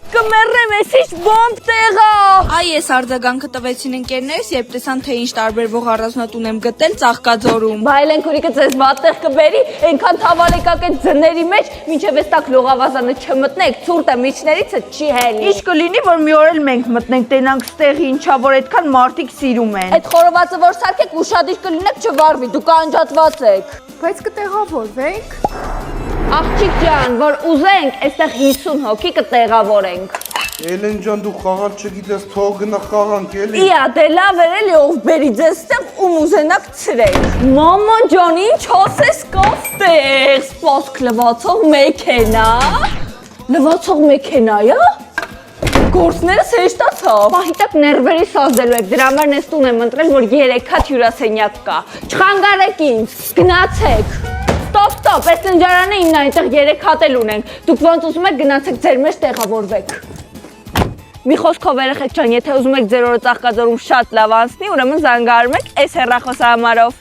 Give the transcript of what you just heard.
Կմեռեմ, ես ինչ բոմբ տեղա։ Այ ես արձագանքը տվեցին ընկերներս, երբ տեսան թե ինչ տարբերվող առանձնատուն եմ գտել Ծաղկաձորում։ Բայլեն քուրիկը ձեզ մատեղ կբերի, այնքան թավալեկակ այդ ձների մեջ, մինչև այս տակ լողավազանը չմտնեք, ցուրտը միջներիցը չի հելի։ Ինչ կլինի, որ մի օր էլ մենք մտնենք, տենանք ստեղի, ինչա որ այդքան մարդիկ սիրում են։ Այդ խորովածը որ սարքեք ուշադիր կլինեք չվարվի, դուք անջատված եք։ Բայց կտեղավորվենք։ Աղջիկ ջան, որ ուզենք, այստեղ 50 հոգի կտեղավորենք։ Էլեն ջան, դու խաղալ չգիտես, թող գնա խաղանք էլի։ Իա, դե լավ էր էլի ով բերի ձեզ ստեղ ում ուզենակ ցրեք։ Մաման ջան, ինչ ասես կաստեղ, սպասք լվացող մեքենա։ Լվացող մեքենայա։ Գործներս հեշտացավ։ Պահիտակ ներվերի սազդելու եք, դրա համար ես տուն եմ ընտրել, որ 3 հատ հյուրասենյակ կա։ Չխանգարեք ինձ, գնացեք։ Ստոպ, այս ննջարանը իմն այնտեղ 3 հատ էլ ունենք։ Դուք ոնց ուզում եք գնացեք ձեր մեջ տեղավորվեք։ Մի խոսքով երեխեք ջան, եթե ուզում եք ձեր օրը Ծաղկաձորում շատ լավ անցնի, ուրեմն զանգահարում եք այս հեռախոսահամարով։